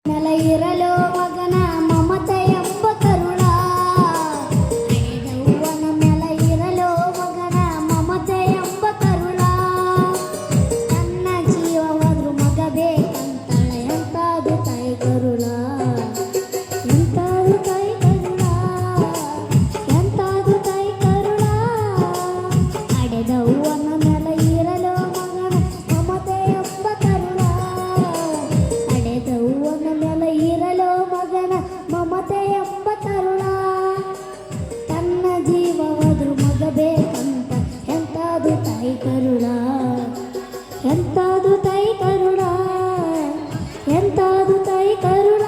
ನೆಲ ಇರಲು ಮಗನ ಮಮತೆ ಎಂಬ ಕರುಣ ಹಡೆದವ್ವನ ನೆಲ ಇರಲು ಮಗನ ಮಮತೆ ಎಂಬ ಕರುಣ ನನ್ನ ಜೀವವಾದ್ರು ಮಗ ಬೇಕಂತಳೆ ಎಂತಾದು ತಾಯಿ ಕರುಣ ಎಂತಾದು ತಾಯಿ ಕರುಣ ಎಂತಾದು ತಾಯಿ ಕರುಣ ಹಡೆದವ್ವನ ನೆಲ ಇರಲು ಮಗನ ಮಮತೆ ಎಂಬ ಕರುಣ ಹಡೆದವ್ವನ ನೆಲ ಇರಲು ಮಗನ ಮಮತೆ ಎಂಬ ಕರುಣ ತನ್ನ ಜೀವವಾದ್ರು ಮಗ ಬೇಕಂತ ಎಂತಾದು ತಾಯಿ ಕರುಣ ಎಂತಾದು ತಾಯಿ ಕರುಣ ಎಂತಾದು ತಾಯಿ ಕರುಣ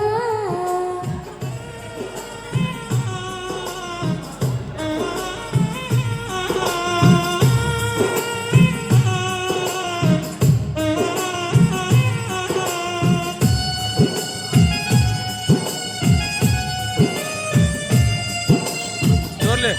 ಜೋರ್ಲೆ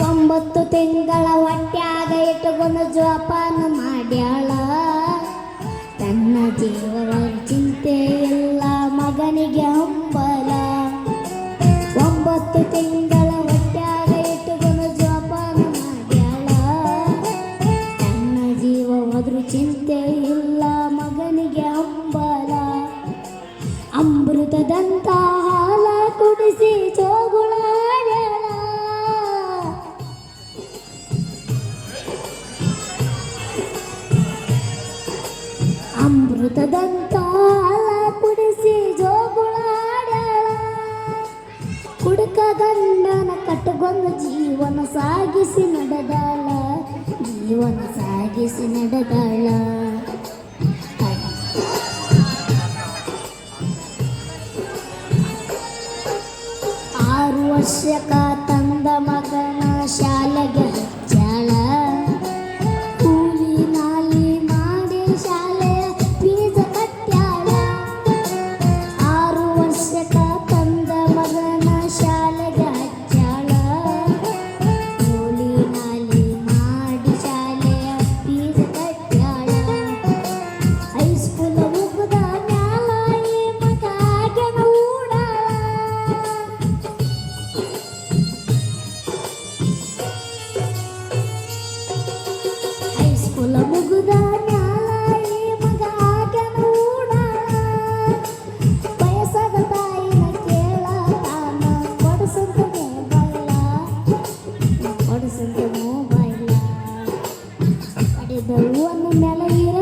ಒಂಬತ್ತು ತಿಂಗಳ ಹೊಟ್ಯಾಗ ಇಟ್ಟುಕೊಂಡು ಜೋಪಾನ ಮಾಡ್ಯಾಳ ತನ್ನ ಜೀವನ ಚಿಂತೆ ಇಲ್ಲ ಮಗನಿಗೆ ಹಂಬಲ ಒಂಬತ್ತು ತಿಂಗಳ ಹೊಟ್ಯಾಗ ಇಟ್ಟುಕೊಂಡು ಜೋಪಾನ ಮಾಡ್ಯಾಳ ತನ್ನ ಜೀವ ಹೋದ್ರು ಚಿಂತೆ ಇಲ್ಲ ಮಗನಿಗೆ ಹಂಬಲ ಅಮೃತದಂತ ಹಾಲ ಕುಡಿಸಿ ಜೋಗುಳಾಡ್ಯಾಳ ಅಮೃತದಂತ ಹಾಲ ಕುಡಿಸಿ ಜೋಗುಳಾಡ್ಯಾಳ ಕುಡುಕ ಗಂಡನ ಕಟ್ಟಗೊಂದು ಜೀವನ ಸಾಗಿಸಿ ನಡೆದಾಳ ಜೀವನ ಸಾಗಿಸಿ ನಡೆದಾಳ 6 ವರ್ಷಕ್ಕ ತಂದ ಮಗನ ಶಾಲೆಗೆ ಹಚ್ಚಾಳ ಕೂಲಿ ನಾಲಿ ಮಾಡಿ ಶಾಲೆಯ ಫೀಸ್ ಕಟ್ಟ್ಯಾಳ 6 ವರ್ಷಕ್ಕ ತಂದ ಮಗನ ಶಾಲೆಗೆ ಹಚ್ಚಾಳ ಕೂಲಿ ನಾಲಿ ಮಾಡಿ ಶಾಲೆಯ ಫೀಸ್ ಕಟ್ಟ್ಯಾಳ ಹೈಸ್ಕೂಲ್ ಮುಗಿದ ಮ್ಯಾಲ ಈ ಮಗ ಆಗ್ಯಾನ ಊಡಾಳ ಹೈಸ್ಕೂಲ್ ಮುಗಿದ ಮ್ಯಾಲ ಈ ಮಗ ಆಗ್ಯಾನ ಊಡಾಳ ವಯಸ್ಸಾದ ತಾಯಿನ ಕೇಳತಾನ ಕೊಡಿಸಂತ ಮೊಬೈಲ ಹಡೆದವ್ವನ ನೆಲ ಇರ